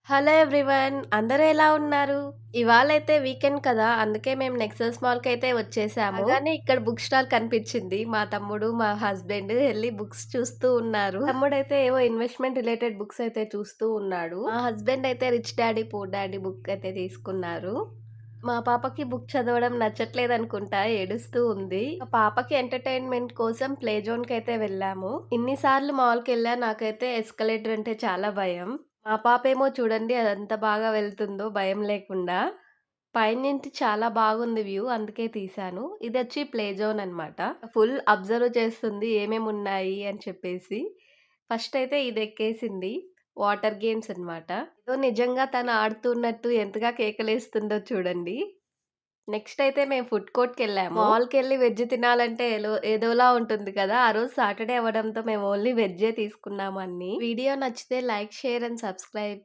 Hello everyone. అందరూ ఎలా ఉన్నారు? ఇవాళైతే వీకెండ్ కదా! అందుకే మేము నెక్సెస్ మాల్‌కైతే వచ్చేసాము. రాగానే ఇక్కడ బుక్ స్టాల్ కనిపించింది. మా తమ్ముడు, మా హస్బెండ్ ఎళ్లి బుక్స్ చూస్తూ ఉన్నారు. తమ్ముడైతే ఏవో ఇన్వెస్ట్‌మెంట్ రిలేటెడ్ బుక్స్ అయితే చూస్తూ ఉన్నాడు. మా హస్బెండ్ అయితే rich daddy poor daddy book అయితే తీసుకున్నారు. మా పాపకి బుక్ చదవడం నచ్చట్లేదనుకుంటా. ఏడుస్తూ ఉంది. మా పాపకి ఎంటర్‌టైన్‌మెంట్ కోసం ప్లే జోన్‌కైతే వెళ్ళాము. ఇన్ని సార్లు మాల్‌కెళ్ళా నాకైతే ఎస్కలేటర్ అంటే చాలా భయం. మా పాపేమో చూడండి అదెంత బాగా వెళ్తుందో భయం లేకుండా. పైనుంచి చాలా బాగుంది వ్యూ అందుకే తీశాను. ఇదొచ్చి ప్లే జోన్ అనమాట. ఫుల్ అబ్జర్వ్ చేస్తుంది ఏమేమున్నాయి అని చెప్పేసి. ఫస్ట్ అయితే ఇదెక్కేసింది. వాటర్ గేమ్స్ అనమాట. ఏదో నిజంగా తను ఆడుతున్నట్టు ఎంతగా కేకలేస్తుందో చూడండి. నెక్స్ట్ అయితే మేము ఫుడ్ కోర్ట్‌కెళ్ళాము. మాల్‌కెళ్ళి వెజ్ తినాలంటే ఏదోలా ఉంటుంది కదా! ఆ రోజు సాటర్‌డే అవ్వడంతో మేము ఓన్లీ వెజ్జే తీసుకున్నాము అన్నీ. వీడియో నచ్చితే లైక్, షేర్ అండ్ సబ్స్క్రైబ్.